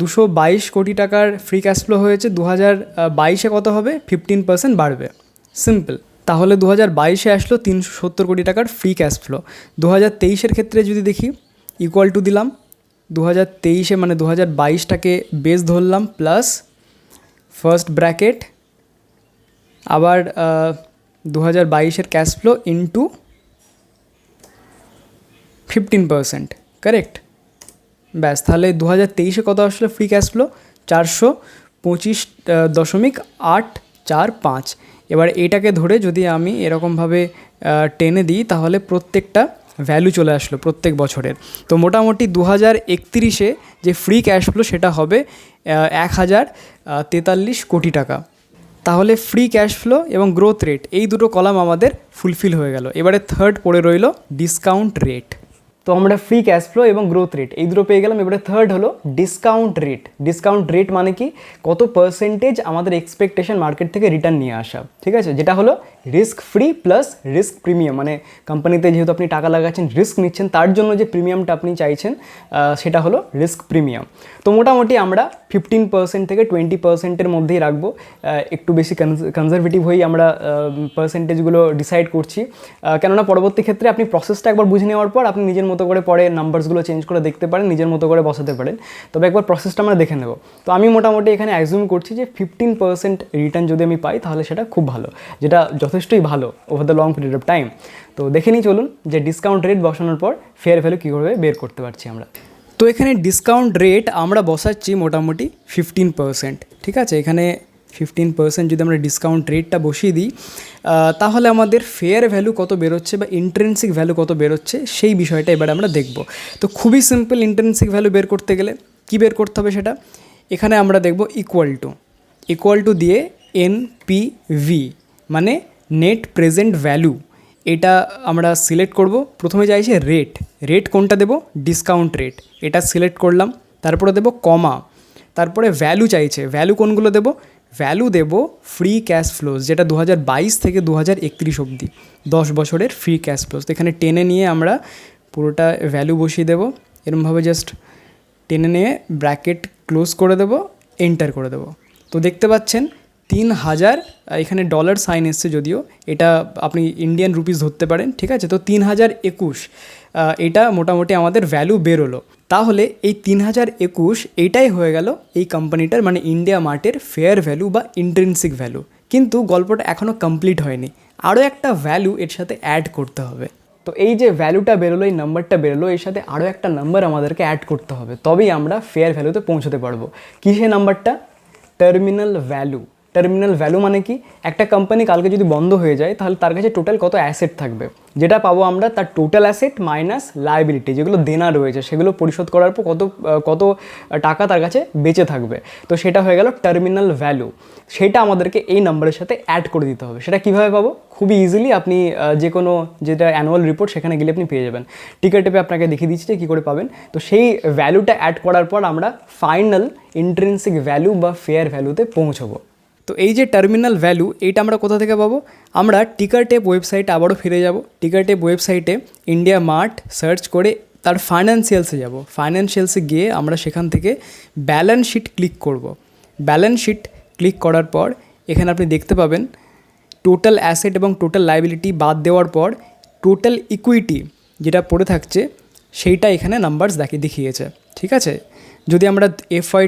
222 কোটি টাকার ফ্রি ক্যাশ ফ্লো হয়েছে, 2022-এ কত হবে? 15% বাড়বে, সিম্পল। তাহলে 2022-এ আসলো 370 কোটি টাকার ফ্রি ক্যাশ ফ্লো। 2023-এর ক্ষেত্রে যদি দেখি, ইকুয়াল টু দিলাম 2023-এ, মানে 2022-টাকে বেস ধরলাম, প্লাস ফার্স্ট ব্র্যাকেট, আবার 2022-এর ক্যাশ ফ্লো ইন্টু 15%, কারেক্ট। ব্যাস, তাহলে 2023-এ কত আসলো ফ্রি ক্যাশ ফ্লো? 425.845। এবার এটাকে ধরে যদি আমি এরকমভাবে টেনে দিই তাহলে প্রত্যেকটা ভ্যালু চলে আসলো প্রত্যেক বছরের। তো মোটামুটি 2031-এ যে ফ্রি ক্যাশ ফ্লো সেটা হবে 1043 কোটি টাকা। তাহলে ফ্রি ক্যাশ ফ্লো এবং গ্রোথ রেট এই দুটো কলাম আমাদের ফুলফিল হয়ে গেল। এবারে থার্ড পড়ে রইল ডিসকাউন্ট রেট। তো আমরা ফ্রি ক্যাশ ফ্লো এবং গ্রোথ রেট এই দুটো পেয়ে গেলাম। এবারে থার্ড হলো ডিসকাউন্ট রেট। ডিসকাউন্ট রেট মানে কি? কত পার্সেন্টেজ আমাদের এক্সপেকটেশন মার্কেট থেকে রিটার্ন নিয়ে আসা, ঠিক আছে? যেটা হলো risk free plus risk premium, মানে কোম্পানিতে যেহেতু আপনি টাকা লাগাচ্ছেন, রিস্ক নিচ্ছেন, তার জন্য যে প্রিমিয়ামটা আপনি চাইছেন সেটা হলো রিস্ক প্রিমিয়াম। তো মোটামুটি আমরা 15% থেকে 20%-এর মধ্যেই রাখবো। একটু বেশি কনজারভেটিভ হয়েই আমরা পার্সেন্টেজগুলো ডিসাইড করছি, কেননা পরবর্তী ক্ষেত্রে আপনি প্রসেসটা একবার বুঝে নেওয়ার পর আপনি নিজের মতো করে পরে নাম্বারসগুলো চেঞ্জ করে দেখতে পারেন, নিজের মতো করে বসাতে পারেন। তবে একবার প্রসেসটা আমরা দেখে নেব। তো আমি মোটামুটি এখানে অ্যাজিউম করছি যে 15% রিটার্ন যদি আমি পাই তাহলে সেটা খুব ভালো, যেটা যথেষ্টই ভালো over the long period of time. তো দেখে নিই চলুন যে ডিসকাউন্ট রেট বসানোর পর ফেয়ার ভ্যালু কীভাবে বের করতে পারছি আমরা। তো এখানে ডিসকাউন্ট রেট আমরা বসাচ্ছি মোটামুটি 15%, ঠিক আছে? এখানে 15% যদি আমরা ডিসকাউন্ট রেটটা বসিয়ে দিই তাহলে আমাদের ফেয়ার ভ্যালু কত বেরোচ্ছে বা ইন্ট্রিনসিক ভ্যালু কত বেরোচ্ছে সেই বিষয়টা এবার আমরা দেখব। তো খুবই সিম্পল, ইন্ট্রিনসিক ভ্যালু বের করতে গেলে কী বের করতে হবে সেটা এখানে আমরা দেখব ইকুয়াল টু দিয়ে এনপিভি মানে নেট প্রেজেন্ট ভ্যালু, এটা আমরা সিলেক্ট করব। প্রথমে চাইছে রেট কোনটা দেব? ডিসকাউন্ট রেট, এটা সিলেক্ট করলাম। তারপরে দেব কমা, তারপরে ভ্যালু চাইছে, ভ্যালু কোনগুলো দেব? ভ্যালু দেব ফ্রি ক্যাশ ফ্লোজ, যেটা 2022 থেকে 2031 অবধি 10 বছরের ফ্রি ক্যাশ ফ্লোজ। তো এখানে টেনে নিয়ে আমরা পুরোটা ভ্যালু বসিয়ে দেব, এরমভাবে জাস্ট টেনে নিয়ে ব্র্যাকেট ক্লোজ করে দেব, এন্টার করে দেব। তো দেখতে পাচ্ছেন 3000, এখানে ডলার সাইন এসছে যদিও, এটা আপনি ইন্ডিয়ান রুপিস ধরতে পারেন, ঠিক আছে? তো 3021 এটা মোটামুটি আমাদের ভ্যালু বেরোলো। তাহলে এই 3021 এইটাই হয়ে গেল এই কোম্পানিটার মানে ইন্ডিয়া মার্টের ফেয়ার ভ্যালু বা ইন্ট্রিনসিক ভ্যালু। কিন্তু গল্পটা এখনও কমপ্লিট হয়নি, আরও একটা ভ্যালু এর সাথে অ্যাড করতে হবে। তো এই যে ভ্যালুটা বেরোলো, এই নাম্বারটা বেরোলো, এর সাথে আরও একটা নাম্বার আমাদেরকে অ্যাড করতে হবে, তবেই আমরা ফেয়ার ভ্যালুতে পৌঁছতে পারবো। কী সেই নাম্বারটা? Terminal value. টার্মিনাল ভ্যালু মানে কি? একটা কোম্পানি কালকে যদি বন্ধ হয়ে যায় তাহলে তার কাছে টোটাল কত অ্যাসেট থাকবে, যেটা পাবো আমরা তার টোটাল অ্যাসেট মাইনাস লায়াবিলিটি, যেগুলো দেনা রয়েছে সেগুলো পরিশোধ করার পর কত টাকা তার কাছে বেঁচে থাকবে। তো সেটা হয়ে গেল টার্মিনাল ভ্যালু। সেটা আমাদেরকে এই নাম্বারের সাথে অ্যাড করে দিতে হবে। সেটা কীভাবে পাবো? খুবই ইজিলি, আপনি যে কোনো যেটা অ্যানুয়াল রিপোর্ট সেখানে গেলে আপনি পেয়ে যাবেন। টিকার টেপে আপনাকে দেখিয়ে দিচ্ছি যে কী করে পাবেন। তো সেই ভ্যালুটা অ্যাড করার পর আমরা ফাইনাল ইন্ট্রিনসিক ভ্যালু বা ফেয়ার ভ্যালুতে পৌঁছবো। তো এই যে টার্মিনাল ভ্যালু, এইটা আমরা কোথা থেকে পাবো? আমরা টিকার টেপ ওয়েবসাইটে আবারও ফিরে যাব। টিকার টেপ ওয়েবসাইটে ইন্ডিয়া মার্ট সার্চ করে তার ফাইন্যান্সিয়ালসে যাব। ফাইন্যান্সিয়ালসে গিয়ে আমরা সেখান থেকে ব্যালেন্স শিট ক্লিক করব। ব্যালেন্স শিট ক্লিক করার পর এখানে আপনি দেখতে পাবেন টোটাল অ্যাসেট এবং টোটাল লায়াবিলিটি বাদ দেওয়ার পর টোটাল ইকুইটি যেটা পড়ে থাকছে সেইটা এখানে নাম্বারস দেখিয়েছে, ঠিক আছে? যদি আমরা FY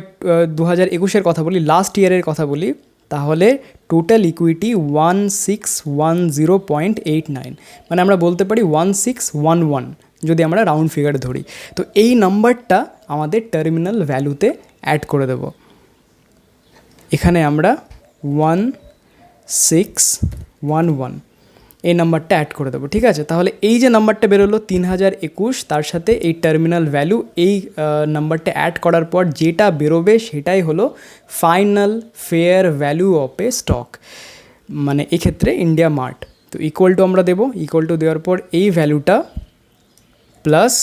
2021-এর কথা বলি, লাস্ট ইয়ারের কথা বলি, তাহলে টোটাল ইকুইটি 1610.89, মানে আমরা বলতে পারি 1611 যদি আমরা রাউন্ড ফিগার ধরি। তো এই নাম্বারটা আমাদের টার্মিনাল ভ্যালুতে অ্যাড করে দেব। এখানে আমরা 1611 এই নাম্বারটা অ্যাড করে দেবো, ঠিক আছে? তাহলে এই যে নাম্বারটা বেরোলো 3021, তার সাথে এই টার্মিনাল ভ্যালু, এই নাম্বারটা অ্যাড করার পর যেটা বেরোবে সেটাই হলো final fair value of A stock, মানে এক্ষেত্রে ইন্ডিয়া মার্ট। তো ইকুয়াল টু আমরা দেবো, ইকুয়াল টু দেওয়ার পর এই ভ্যালুটা প্লাস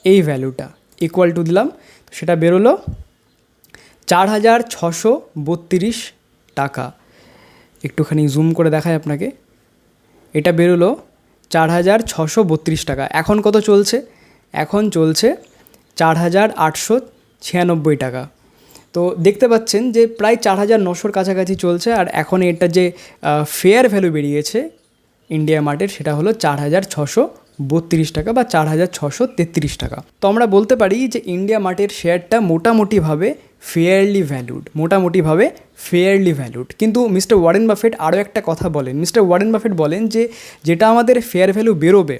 এই ভ্যালুটা ইকুয়াল টু দিলাম, সেটা বেরোলো 4632 টাকা। একটুখানি জুম করে দেখায় আপনাকে, এটা বেরোলো 4632 টাকা। এখন কত চলছে? এখন চলছে 4896 টাকা। তো দেখতে পাচ্ছেন যে প্রায় 4900-র কাছাকাছি চলছে। আর এখন এটা যে ফেয়ার ভ্যালু বেরিয়েছে ইন্ডিয়া মার্টের সেটা হলো 4632 টাকা বা 4633 টাকা। তো আমরা বলতে পারি যে ইন্ডিয়া মার্টের শেয়ারটা মোটামুটিভাবে ফেয়ারলি ভ্যালুড। কিন্তু মিস্টার ওয়ারেন বাফেট আরও একটা কথা বলেন। মিস্টার ওয়ারেন বাফেট বলেন যে যেটা আমাদের ফেয়ার ভ্যালু বেরোবে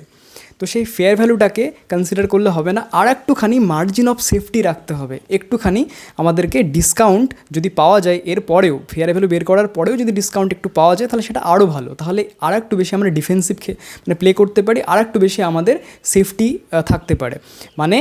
তো সেই ফেয়ার ভ্যালুটাকে কনসিডার করলে হবে না, আর একটুখানি মার্জিন অফ সেফটি রাখতে হবে, একটুখানি আমাদেরকে ডিসকাউন্ট যদি পাওয়া যায় এর পরেও, ফেয়ার ভ্যালু বের করার পরেও যদি ডিসকাউন্ট একটু পাওয়া যায় তাহলে সেটা আরও ভালো, তাহলে আর একটু বেশি আমরা ডিফেন্সিভ মানে প্লে করতে পারি, আর একটু বেশি আমাদের সেফটি থাকতে পারে। মানে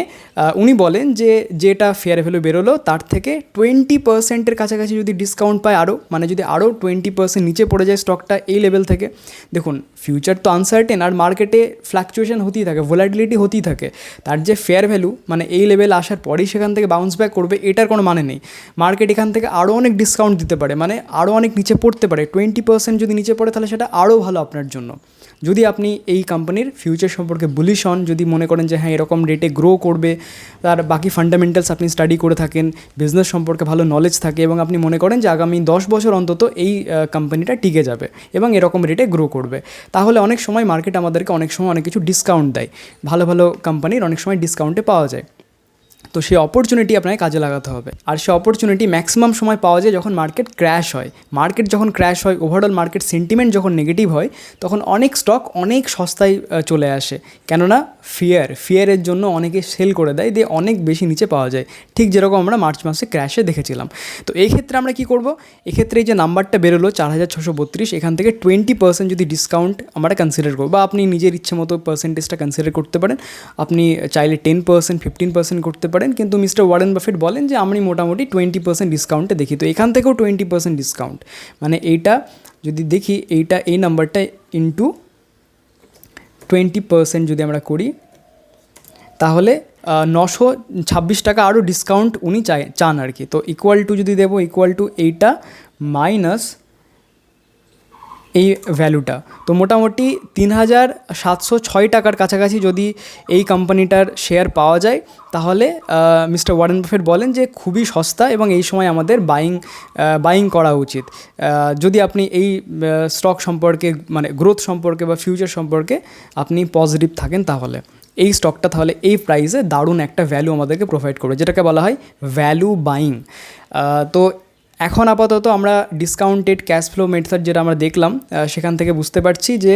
উনি বলেন যে যেটা ফেয়ার ভ্যালু বেরোলো তার থেকে 20%-এর কাছাকাছি যদি ডিসকাউন্ট পায় আরও, মানে যদি আরও 20% নিচে পড়ে যায় স্টকটা এই লেভেল থেকে, দেখুন ফিউচার তো আনসার্টেন আর মার্কেটে ফ্ল্যাকচুয়েশন হতেই থাকে, ভোলাটিলিটি হতেই থাকে, তার যে ফেয়ার ভ্যালু মানে এই লেভেল আসার পরেই সেখান থেকে বাউন্স ব্যাক করবে এটার কোনো মানে নেই। মার্কেট এখান থেকে আরও অনেক ডিসকাউন্ট দিতে পারে, মানে আরও অনেক নিচে পড়তে পারে, 20% যদি নিচে পড়ে তাহলে সেটা আরও ভালো আপনার জন্য। যদি আপনি এই কোম্পানির ফিউচার সম্পর্কে বুলিশ হন, যদি মনে করেন যে হ্যাঁ এরকম রেটে গ্রো করবে, তার বাকি ফান্ডামেন্টালস আপনি স্টাডি করে থাকেন, বিজনেস সম্পর্কে ভালো নলেজ থাকে এবং আপনি মনে করেন যে আগামী 10 বছর অন্তত এই কোম্পানিটা টিকে যাবে এবং এরকম রেটে গ্রো করবে, তাহলে অনেক সময় মার্কেট আমাদেরকে অনেক সময় অনেক কিছু ডিসকাউন্ট দেয়, ভালো ভালো কোম্পানির অনেক সময় ডিসকাউন্টে পাওয়া যায়। তো সেই অপরচুনিটি আপনাকে কাজে লাগাতে হবে, আর সেই অপরচুনিটি ম্যাক্সিমাম সময় পাওয়া যায় যখন মার্কেট ক্র্যাশ হয়। মার্কেট যখন ক্র্যাশ হয়, ওভারঅল মার্কেট সেন্টিমেন্ট যখন নেগেটিভ হয়, তখন অনেক স্টক অনেক সস্তায় চলে আসে, কেননা ফিয়ারের জন্য অনেকে সেল করে দেয়, দিয়ে অনেক বেশি নিচে পাওয়া যায়, ঠিক যেরকম আমরা মার্চ মাসে ক্র্যাশে দেখেছিলাম। তো এই ক্ষেত্রে আমরা কী করব, এক্ষেত্রে এই যে নাম্বারটা বেরোলো 4632, এখান থেকে 20% যদি ডিসকাউন্ট আমরা কনসিডার করবো, বা আপনি নিজের ইচ্ছে মতো পার্সেন্টেজটা কনসিডার করতে পারেন, আপনি চাইলে 10%, 15% করতে পারেন, কিন্তু মিস্টার ওয়ারেন বাফেট বলেন যে আমি মোটামুটি 20% ডিসকাউন্টে দেখি। তো এখান থেকেও 20% ডিসকাউন্ট, মানে এইটা যদি দেখি, এই নাম্বারটা ইন্টু 20% যদি আমরা করি, তাহলে 926 টাকা আরও ডিসকাউন্ট উনি চান আর কি। তো ইকুয়াল টু যদি দেবো, ইকুয়াল টু এইটা মাইনাস এই ভ্যালুটা, তো মোটামুটি 3706 টাকার কাছাকাছি যদি এই কোম্পানিটার শেয়ার পাওয়া যায়, তাহলে মিস্টার ওয়ারেন বাফেট বলেন যে খুবই সস্তা এবং এই সময় আমাদের বাইং করা উচিত। যদি আপনি এই স্টক সম্পর্কে মানে গ্রোথ সম্পর্কে বা ফিউচার সম্পর্কে আপনি পজিটিভ থাকেন, তাহলে এই স্টকটা তাহলে এই প্রাইসে দারুণ একটা ভ্যালু আমাদেরকে প্রোভাইড করবে, যেটাকে বলা হয় ভ্যালু বাইং। তো এখন আপাতত আমরা ডিসকাউন্টেড ক্যাশ ফ্লো মেথড যেটা আমরা দেখলাম, সেখান থেকে বুঝতে পারছি যে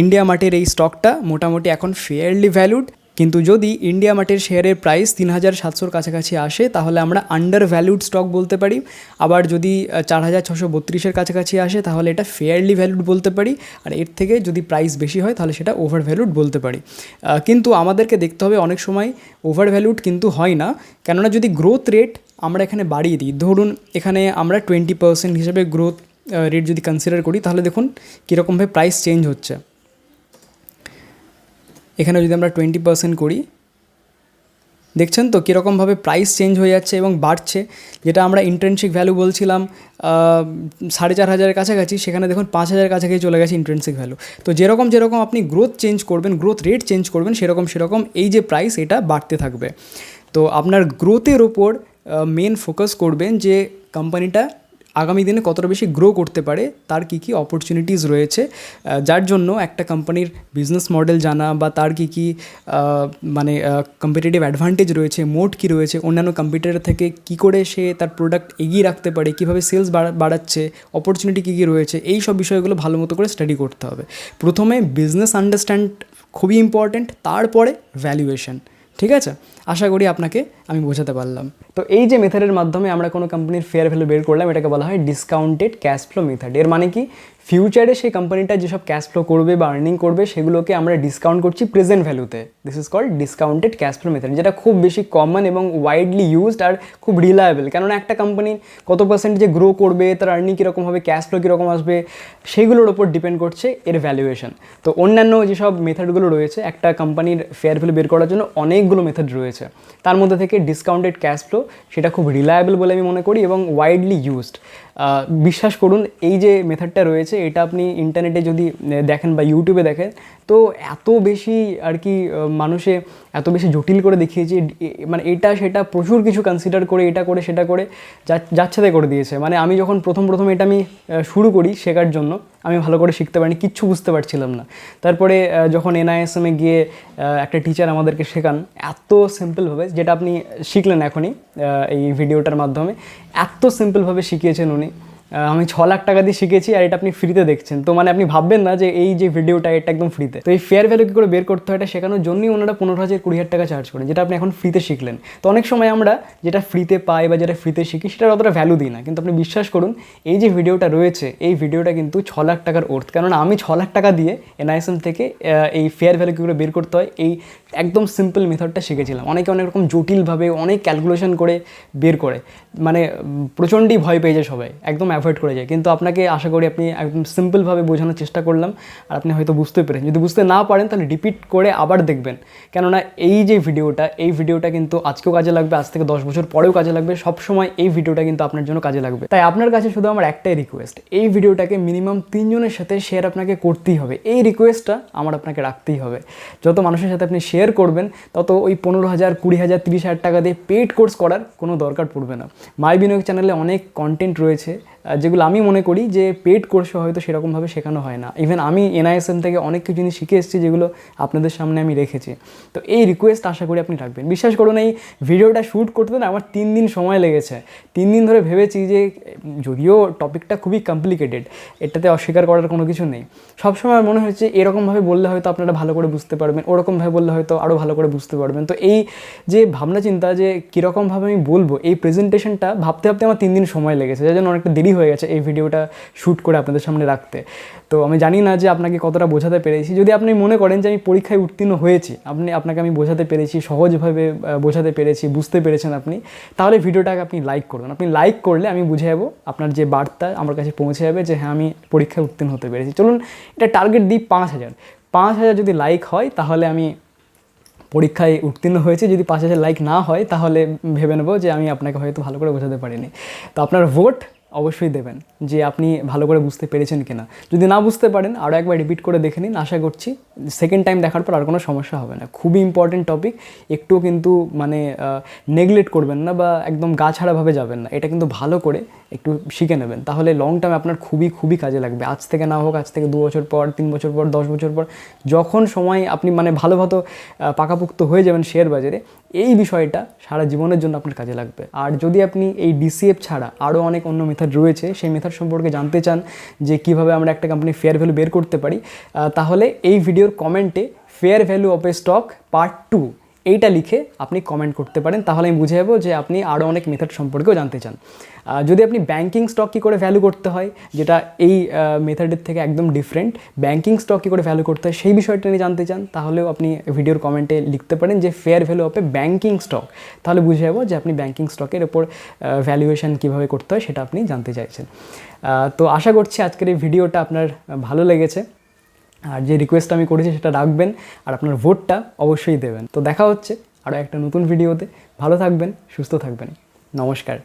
ইন্ডিয়া মার্টের এই স্টকটা মোটামুটি এখন ফেয়ারলি ভ্যালুড, কিন্তু যদি ইন্ডিয়া মার্টের শেয়ারের প্রাইস 3700-র কাছাকাছি আসে তাহলে আমরা আন্ডার ভ্যালুড স্টক বলতে পারি, আবার যদি 4632-এর কাছাকাছি আসে তাহলে এটা ফেয়ারলি ভ্যালুড বলতে পারি, আর এর থেকে যদি প্রাইস বেশি হয় তাহলে সেটা ওভার ভ্যালুড বলতে পারি। কিন্তু আমাদেরকে দেখতে হবে অনেক সময় ওভার ভ্যালুড কিন্তু হয় না, কেননা যদি গ্রোথ রেট আমরা এখানে বাড়িয়ে দিই, ধরুন এখানে আমরা 20% হিসেবে গ্রোথ রেট যদি কনসিডার করি, তাহলে দেখুন কীরকমভাবে প্রাইস চেঞ্জ হচ্ছে। এখানে যদি আমরা 20% করি, দেখছেন তো কীরকমভাবে প্রাইস চেঞ্জ হয়ে যাচ্ছে এবং বাড়ছে, যেটা আমরা ইন্ট্রিনসিক ভ্যালু বলছিলাম 4500-এর কাছাকাছি, সেখানে দেখুন 5000 কাছাকাছি চলে গেছে ইন্ট্রিনসিক ভ্যালু। তো যেরকম আপনি গ্রোথ চেঞ্জ করবেন, গ্রোথ রেট চেঞ্জ করবেন, সেরকম এই যে প্রাইস এটা বাড়তে থাকবে। তো আপনার গ্রোথের ওপর মেন ফোকাস করবেন যে কোম্পানিটা আগামী দিনে কতটা বেশি গ্রো করতে পারে, তার কী কী অপরচুনিটিস রয়েছে, যার জন্য একটা কোম্পানির বিজনেস মডেল জানা বা তার কী কী মানে কম্পিটিটিভ অ্যাডভান্টেজ রয়েছে, মোট কী রয়েছে, অন্যান্য কম্পিটিটর থেকে কী করে সে তার প্রোডাক্ট এগিয়ে রাখতে পারে, কীভাবে সেলস বাড়াচ্ছে, অপরচুনিটি কী কী রয়েছে, এই সব বিষয়গুলো ভালো মতো করে স্টাডি করতে হবে। প্রথমে বিজনেস আন্ডারস্ট্যান্ড খুবই ইম্পর্ট্যান্ট, তারপরে ভ্যালুয়েশন। ঠিক আছে, আশা করি আপনাকে আমি বোঝাতে পারলাম। তো এই যে মেথডের মাধ্যমে আমরা কোনো কোম্পানির ফেয়ার ভ্যালু বের করলাম, এটাকে বলা হয় ডিসকাউন্টেড ক্যাশ ফ্লো মেথড। এর মানে কি, ফিউচারে সেই কোম্পানিটা যেসব ক্যাশ ফ্লো করবে বা আর্নিং করবে সেগুলোকে আমরা ডিসকাউন্ট করছি প্রেজেন্ট ভ্যালুতে। This is called discounted cash flow method, যেটা খুব বেশি কমন এবং ওয়াইডলি ইউজড আর খুব রিলায়েবল। কেননা একটা কোম্পানি কত পার্সেন্ট যে গ্রো করবে, তার আর্নিং কীরকম হবে, ক্যাশ ফ্লো কীরকম আসবে, সেগুলোর ওপর ডিপেন্ড করছে এর ভ্যালুয়েশন। তো অন্যান্য যেসব মেথডগুলো রয়েছে, একটা কোম্পানির ফেয়ার ভ্যালু বের করার জন্য অনেকগুলো মেথড রয়েছে, তার মধ্যে থেকে ডিসকাউন্টেড ক্যাশ ফ্লো সেটা খুব রিলায়েবল বলে আমি মনে করি এবং ওয়াইডলি ইউজড। বিশ্বাস করুন, এই যে মেথডটা রয়েছে এটা আপনি ইন্টারনেটে যদি দেখেন বা ইউটিউবে দেখেন, তো এত বেশি আর কি মানুষে এত বেশি জটিল করে দেখিয়েছে, মানে এটা সেটা প্রচুর কিছু কনসিডার করে এটা করে সেটা করে যাচ্ছেতাই করে দিয়েছে। মানে আমি যখন প্রথম এটা আমি শুরু করি শেখার জন্য, আমি ভালো করে শিখতে পারিনি, কিচ্ছু বুঝতে পারছিলাম না। তারপরে যখন NISM-এ গিয়ে একটা টিচার আমাদেরকে শেখান এত সিম্পলভাবে, যেটা আপনি শিখলেন এখনই এই ভিডিওটার মাধ্যমে, এত সিম্পলভাবে শিখিয়েছেন উনি, আমি 6 লাখ টাকা দিয়ে শিখেছি আর এটা আপনি ফ্রিতে দেখছেন। তো মানে আপনি ভাববেন না যে এই যে ভিডিওটা এটা একদম ফ্রিতে। তো এই ফেয়ার ভ্যালু কী করে বের করতে হয় এটা শেখানোর জন্যই ওনারা 15,000 20,000 টাকা চার্জ করেন, যেটা আপনি এখন ফ্রিতে শিখলেন। তো অনেক সময় আমরা যেটা ফ্রিতে পাই বা যেটা ফ্রিতে শিখি সেটার অতটা ভ্যালু দিই না, কিন্তু আপনি বিশ্বাস করুন এই যে ভিডিওটা রয়েছে এই ভিডিওটা কিন্তু 6 লাখ টাকার ওর্থ। কেননা আমি 6 লাখ টাকা দিয়ে NISM থেকে এই ফেয়ার ভ্যালু কী করে বের করতে হয় এই একদম সিম্পল মেথডটা শিখেছিলাম। অনেকে অনেক রকম জটিলভাবে অনেক ক্যালকুলেশন করে বের করে, মানে প্রচণ্ডই ভয় পেয়ে যায় সবাই, একদম অ্যাভয়েড করে যায়। কিন্তু আপনাকে আশা করি আপনি একদম সিম্পলভাবে বোঝানোর চেষ্টা করলাম আর আপনি হয়তো বুঝতে পেরেছেন। যদি বুঝতে না পারেন তাহলে রিপিট করে আবার দেখবেন, কেননা এই যে এই ভিডিওটা কিন্তু আজকেও কাজে লাগবে, আজ থেকে 10 বছর পরেও কাজে লাগবে, সবসময় এই ভিডিওটা কিন্তু আপনার জন্য কাজে লাগবে। তাই আপনার কাছে শুধু আমার একটাই রিকোয়েস্ট, এই ভিডিওটাকে মিনিমাম 3 জনের সাথে শেয়ার আপনাকে করতেই হবে। এই রিকোয়েস্টটা আমার আপনাকে রাখতেই হবে। যত মানুষের সাথে আপনি শেয়ার করবেন তত ওই 15,000 20,000 30,000 টাকা দিয়ে পেইড কোর্স করার কোনো দরকার পড়বে না। মাই বিনিয়োগ চ্যানেলে অনেক কন্টেন্ট রয়েছে যেগুলো আমি মনে করি যে পেইড কোর্সে হয়তো সেরকমভাবে শেখানো হয় না। ইভেন আমি NISM থেকে অনেক কিছু জিনিস শিখে এসেছি যেগুলো আপনাদের সামনে আমি রেখেছি। তো এই রিকোয়েস্ট আশা করি আপনি রাখবেন। বিশ্বাস করুন এই ভিডিওটা শ্যুট করতে না আমার 3 দিন সময় লেগেছে। 3 দিন ধরে ভেবেছি যে যদিও টপিকটা খুবই কমপ্লিকেটেড, এটাতে অস্বীকার করার কোনো কিছু নেই। সবসময় মনে হচ্ছে এরকমভাবে বললে হয়তো আপনারা ভালো করে বুঝতে পারবেন, ওরকমভাবে বললে হয়তো আরও ভালো করে বুঝতে পারবেন। তো এই যে ভাবনা চিন্তা যে কীরকমভাবে আমি বলবো এই প্রেজেন্টেশনটা ভাবতে ভাবতে আমার 3 দিন সময় লেগেছে, যার জন্য অনেকটা দেরি হয়ে গেছে এই ভিডিওটা শ্যুট করে আপনাদের সামনে রাখতে। তো আমি জানি না যে আপনাকে কতটা বোঝাতে পেরেছি। যদি আপনি মনে করেন যে আমি পরীক্ষায় উত্তীর্ণ হয়েছি, আপনাকে আমি বোঝাতে পেরেছি, সহজভাবে বোঝাতে পেরেছি, বুঝতে পেরেছেন আপনি, তাহলে ভিডিওটাকে আপনি লাইক করবেন। আপনি লাইক করলে আমি বুঝে যাবো, আপনার যে বার্তা আমার কাছে পৌঁছে যাবে যে হ্যাঁ আমি পরীক্ষায় উত্তীর্ণ হতে পেরেছি। চলুন এটা টার্গেট দিই 5,000 যদি লাইক হয় তাহলে আমি পরীক্ষায় উত্তীর্ণ হয়েছে। যদি 5,000 লাইক না হয় তাহলে ভেবে নেবো যে আমি আপনাকে হয়তো ভালো করে বোঝাতে পারিনি। তো আপনার ভোট অবশ্যই দেবেন যে আপনি ভালো করে বুঝতে পেরেছেন কিনা। যদি না বুঝতে পারেন আরও একবার রিপিট করে দেখে নিন, আশা করছি সেকেন্ড টাইম দেখার পর আর কোনো সমস্যা হবে না। খুবই ইম্পর্টেন্ট টপিক, একটুও কিন্তু মানে নেগলেক্ট করবেন না বা একদম গা ছাড়াভাবে যাবেন না। এটা কিন্তু ভালো করে একটু শিখে নেবেন, তাহলে লং টার্মে আপনার খুবই কাজে লাগবে। আজ থেকে না হোক, আজ থেকে 2 বছর পর, 3 বছর পর, 10 বছর পর, যখন সময় আপনি মানে ভালোভাবে পাকাপোক্ত হয়ে যাবেন শেয়ার বাজারে, এই বিষয়টা সারা জীবনের জন্য আপনার কাজে লাগবে। আর যদি আপনি এই DCF ছাড়া আরও অনেক অন্য মেথড রয়েছে, সেই মেথড সম্পর্কে জানতে চান যে কীভাবে আমরা একটা কোম্পানির ফেয়ার ভ্যালু বের করতে পারি, তাহলে এই ভিডিওর কমেন্টে fair value of A stock part 2 এইটা লিখে আপনি কমেন্ট করতে পারেন, তাহলে আমি বুঝে যাবো যে আপনি আরও অনেক মেথড সম্পর্কেও জানতে চান। যদি আপনি ব্যাঙ্কিং স্টক কী করে ভ্যালু করতে হয়, যেটা এই মেথডের থেকে একদম ডিফারেন্ট, ব্যাঙ্কিং স্টক কী করে ভ্যালু করতে হয় সেই বিষয়টা নিয়ে জানতে চান, তাহলেও আপনি ভিডিওর কমেন্টে লিখতে পারেন যে fair value of A banking stock, তাহলে বুঝে যাবো যে আপনি ব্যাঙ্কিং স্টকের ওপর ভ্যালুয়েশন কীভাবে করতে হয় সেটা আপনি জানতে চাইছেন। তো আশা করছি আজকের এই ভিডিওটা আপনার ভালো লেগেছে, আর যে রিকোয়েস্ট আমি করেছি সেটা রাখবেন আর আপনার ভোটটা অবশ্যই দেবেন। তো দেখা হচ্ছে আরও একটা নতুন ভিডিওতে। ভালো থাকবেন, সুস্থ থাকবেন, নমস্কার।